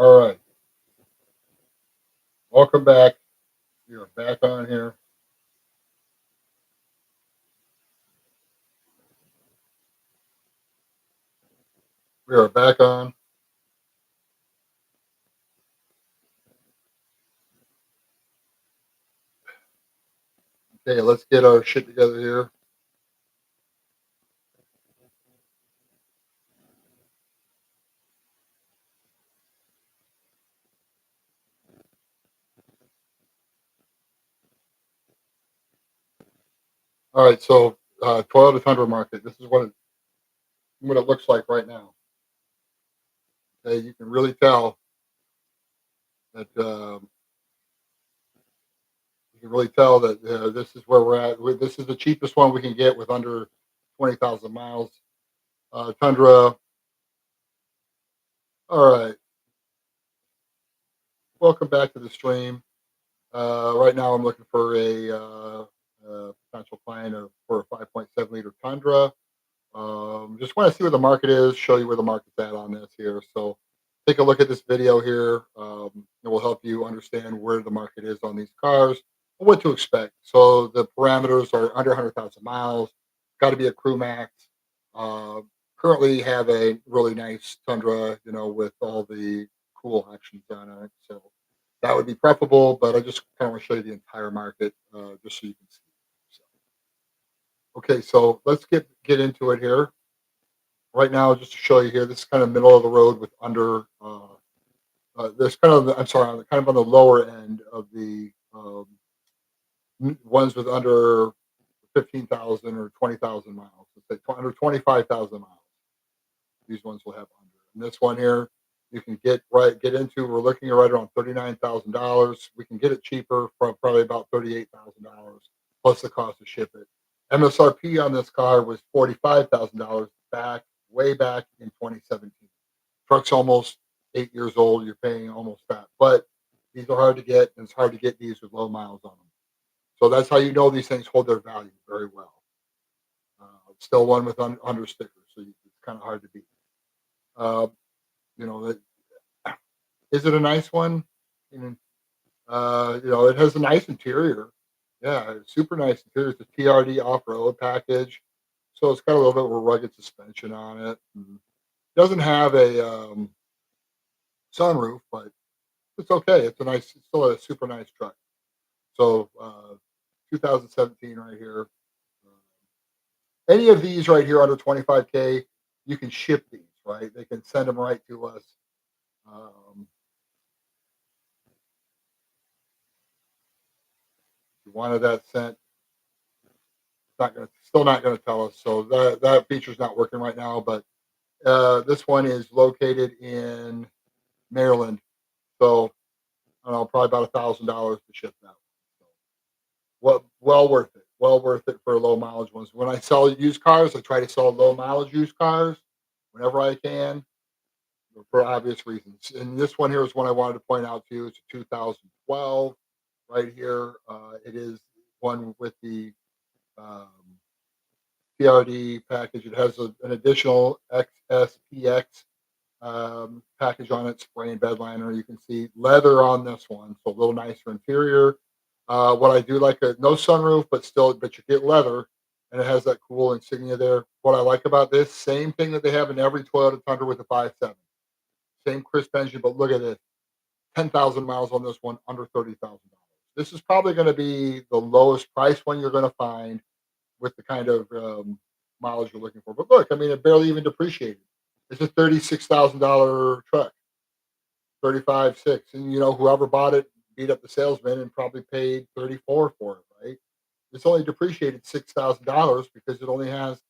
All right. Welcome back. We are back on here. We are back on. Okay, let's get our shit together here. All right, so Toyota Tundra market. This is what it looks like right now. Okay, you can really tell that this is where we're at. This is the cheapest one we can get with under 20,000 miles. Tundra. All right, welcome back to the stream. Right now, I'm looking for a potential client for a 5.7 liter Tundra. Just want to see where the market is, show you where the market's at on this here. So take a look at this video here. It will help you understand where the market is on these cars and what to expect. So the parameters are under 100,000 miles. Got to be a Crew Max. Uh, Currently have a really nice Tundra, with all the cool options on it. So that would be preferable, but I just kind of want to show you the entire market, just so you can see. So, okay, so let's get into it here. Right now, just to show you here, this is kind of middle of the road with under. This kind of I'm sorry, kind of on the lower end of the ones with under 15,000 or 20,000 miles. Let's say under 25,000 miles. These ones will have under. And this one here, you can get into. We're looking at right around $39,000. We can get it cheaper for probably about $38,000 plus the cost to ship it. MSRP on this car was $45,000 back way back in 2017. Truck's almost 8 years old. You're paying almost that, but these are hard to get, and it's hard to get these with low miles on them. So that's how you know these things hold their value very well. Still one with under stickers, so it's kind of hard to beat. Uh, you know, is it a nice one? You know, it has a nice interior. Yeah, super nice interior. It's a TRD off-road package, so it's got a little bit of a rugged suspension on it. And doesn't have a sunroof, but it's okay. It's still a super nice truck. So 2017 right here. Any of these right here under 25K, you can ship these, right? They can send them right to us. Um, if you wanted that sent, still not gonna tell us. So that feature's not working right now. But this one is located in Maryland, so I don't know, probably about $1,000 to ship that. So, well worth it. Well worth it for low mileage ones. When I sell used cars, I try to sell low mileage used cars whenever I can for obvious reasons. And this one here is one I wanted to point out to you. It's a 2012 right here. It is one with the um, PRD package. It has an additional XSPX package on it, spray and bed liner. You can see leather on this one, so a little nicer interior. What I do like, no sunroof, but you get leather, and it has that cool insignia there. What I like about this, same thing that they have in every Toyota Tundra with the 5.7, same crisp engine, but look at this, 10,000 miles on this one, under $30,000. This is probably going to be the lowest price one you're going to find with the kind of mileage you're looking for. But look, I mean, it barely even depreciated. It's a $36,000 truck, 35.6, and whoever bought it beat up the salesman and probably paid 34 for it, right? It's only depreciated $6,000 because it only has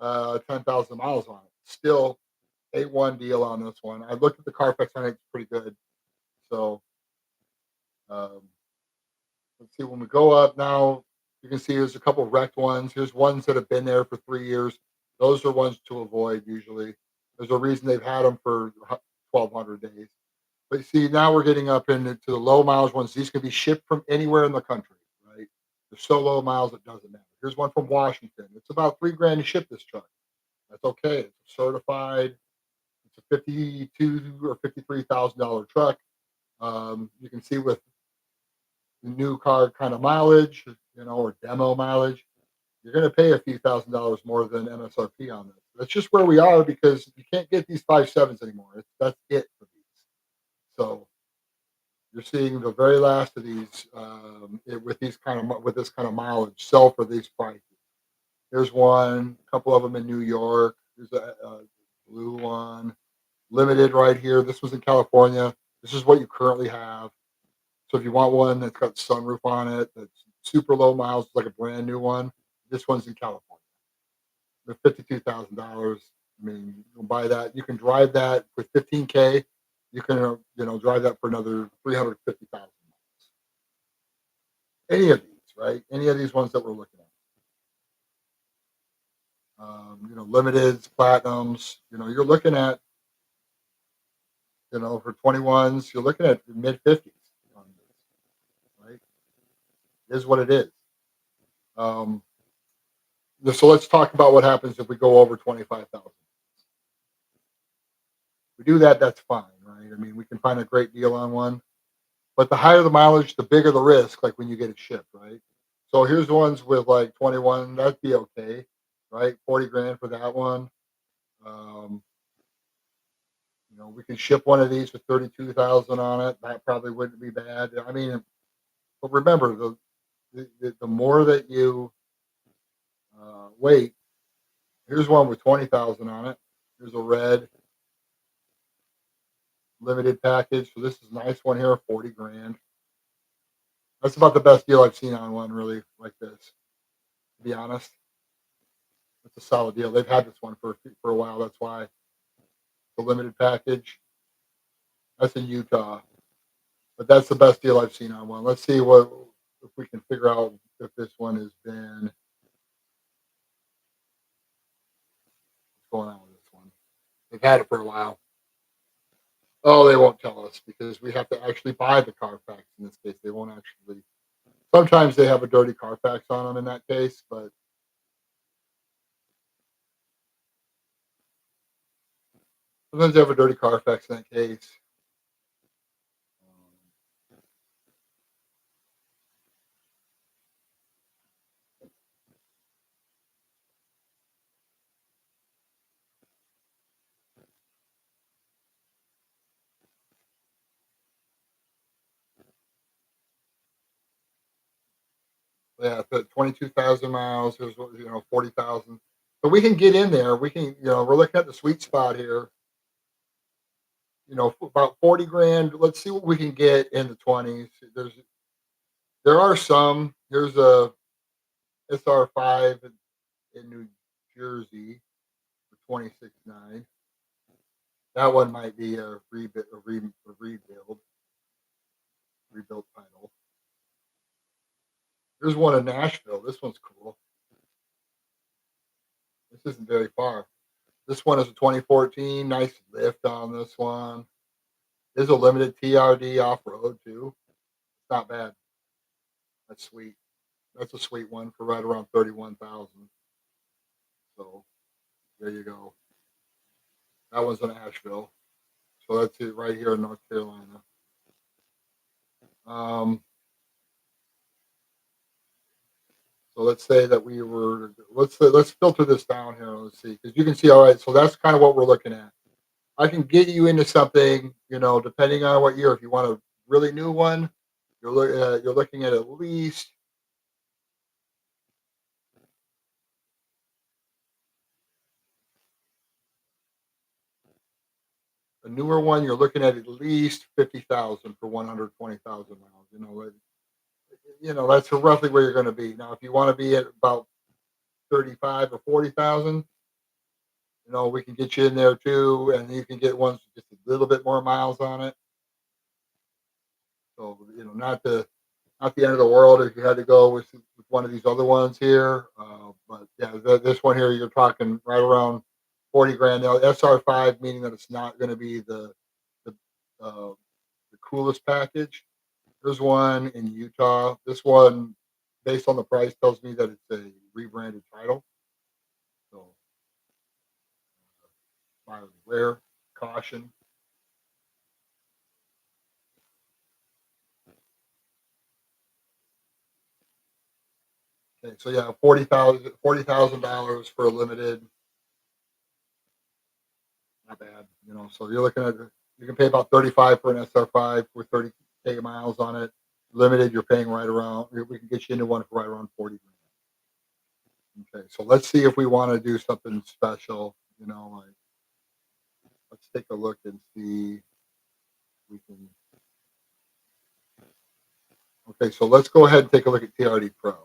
10,000 miles on it. Still, A1 deal on this one. I looked at the Carfax on it; it's pretty good. So um, let's see. When we go up now, you can see there's a couple wrecked ones. Here's ones that have been there for 3 years. Those are ones to avoid usually. There's a reason they've had them for 1,200 days. But see, now we're getting up into the low miles ones. These can be shipped from anywhere in the country, right? They're so low miles it doesn't matter. Here's one from Washington. It's about 3 grand to ship this truck. That's okay. It's It's a 52 or $53,000 truck. You can see with the new car kind of mileage, or demo mileage, you're going to pay a few $1,000s more than MSRP on this. That's just where we are because you can't get these 5.7s anymore. That's it for these. So you're seeing the very last of these with with this kind of mileage sell for these prices. There's one, a couple of them in New York. There's a blue one, limited right here. This was in California. This is what you currently have. So if you want one that's got sunroof on it, that's super low miles, like a brand new one, this one's in California. They're $52,000. I mean, you can buy that. You can drive that with 15K. You can drive that for another 350,000 miles. Any of these, right? Any of these ones that we're looking at. Limiteds, platinums. You're looking at for 21s, you're looking at mid 50s on this, right? It is what it is. Um, so let's talk about what happens if we go over 25,000. We do that, that's fine, right? I mean, we can find a great deal on one, but the higher the mileage, the bigger the risk. Like when you get it shipped, right? So here's ones with like 21, that'd be okay, right? 40 grand for that one. Um, we can ship one of these with 32,000 on it. That probably wouldn't be bad. I mean, but remember the more that you wait. Here's one with 20,000 on it. Here's a red limited package. So this is a nice one here, 40 grand. That's about the best deal I've seen on one really like this. To be honest, it's a solid deal. They've had this one for a while. That's why the limited package. That's in Utah, but that's the best deal I've seen on one. Let's see what if we can figure out if this one has been what's going on with this one. They've had it for a while. Oh, they won't tell us because we have to actually buy the Carfax in this case. They won't actually. Sometimes they have a dirty Carfax on them in that case, but sometimes they have a dirty Carfax in that case. Yeah, 22,000 miles. There's 40,000. So we can get in there. We can we're looking at the sweet spot here. About 40 grand. Let's see what we can get in the 20s. There are some. Here's a SR5 in New Jersey for 26.9. That one might be a rebuilt title. There's one in Nashville. This one's cool. This isn't very far. This one is a 2014. Nice lift on this one. There's a limited TRD off road too. It's not bad. That's sweet. That's a sweet one for right around 31,000. So there you go. That one's in Asheville. So that's it right here in North Carolina. Um, so let's say that let's filter this down here. Let's see because you can see all right. So that's kind of what we're looking at. I can get you into something, depending on what year. If you want a really new one, you're looking at least a newer one. You're looking at least 50,000 for 120,000 miles. That's roughly where you're going to be. Now, if you want to be at about 35 or 40,000, we can get you in there too, and you can get ones with just a little bit more miles on it. So not the end of the world if you had to go with one of these other ones here. But yeah, this one here, you're talking right around 40 grand. Now, SR5, meaning that it's not going to be the, uh, the coolest package. There's one in Utah. This one, based on the price, tells me that it's a rebranded title. So, buyer beware, caution. Okay, so yeah, $40,000 for a limited, not bad. So you're looking at you can pay about 35 for an SR5 with 30K miles on it. Limited, you're paying right around. We can get you into one for right around 40 grand. Okay, so let's see if we want to do something special. Like let's take a look and see if we can. Okay, so let's go ahead and take a look at TRD Pro.